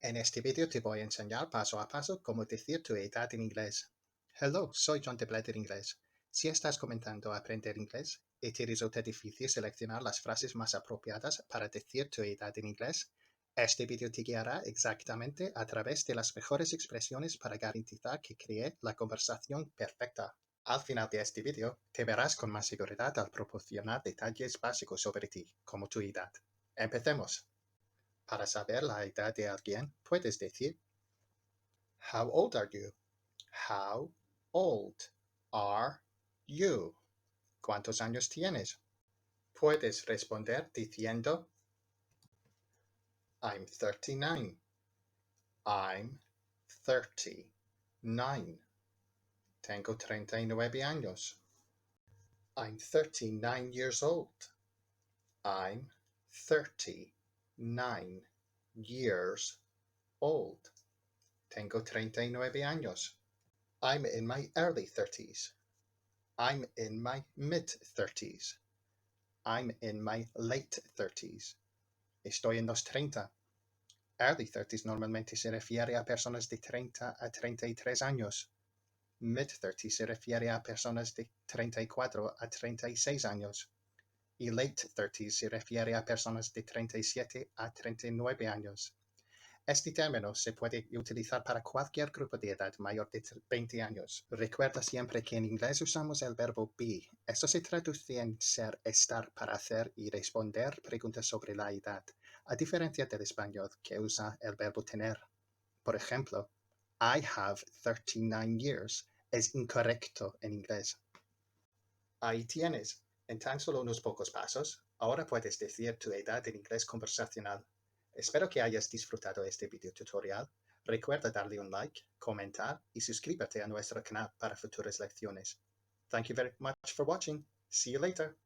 En este vídeo te voy a enseñar paso a paso cómo decir tu edad en inglés. Hello, soy John de Blatter Inglés. Si estás comenzando a aprender inglés y te resulta difícil seleccionar las frases más apropiadas para decir tu edad en inglés, este vídeo te guiará exactamente a través de las mejores expresiones para garantizar que cree la conversación perfecta. Al final de este vídeo, te verás con más seguridad al proporcionar detalles básicos sobre ti, como tu edad. Empecemos. Para saber la edad de alguien, puedes decir How old are you? How old are you? ¿Cuántos años tienes? Puedes responder diciendo I'm 39. I'm 39. Tengo 39 años. I'm 39 years old. I'm 39 years old. Tengo 39 años. I'm in my early 30s. I'm in my mid-30s. I'm in my late 30s. Estoy en los 30. Early 30s normalmente se refiere a personas de 30 a 33 años. Mid-30s se refiere a personas de 34 a 36 años. Y late 30s se refiere a personas de 37 a 39 años. Este término se puede utilizar para cualquier grupo de edad mayor de 20 años. Recuerda siempre que en inglés usamos el verbo be. Esto se traduce en ser, estar para hacer y responder preguntas sobre la edad, a diferencia del español que usa el verbo tener. Por ejemplo, I have 39 years es incorrecto en inglés. Ahí tienes. En tan solo unos pocos pasos, ahora puedes decir tu edad en inglés conversacional. Espero que hayas disfrutado este video tutorial. Recuerda darle un like, comentar y suscríbete a nuestro canal para futuras lecciones. Thank you very much for watching. See you later.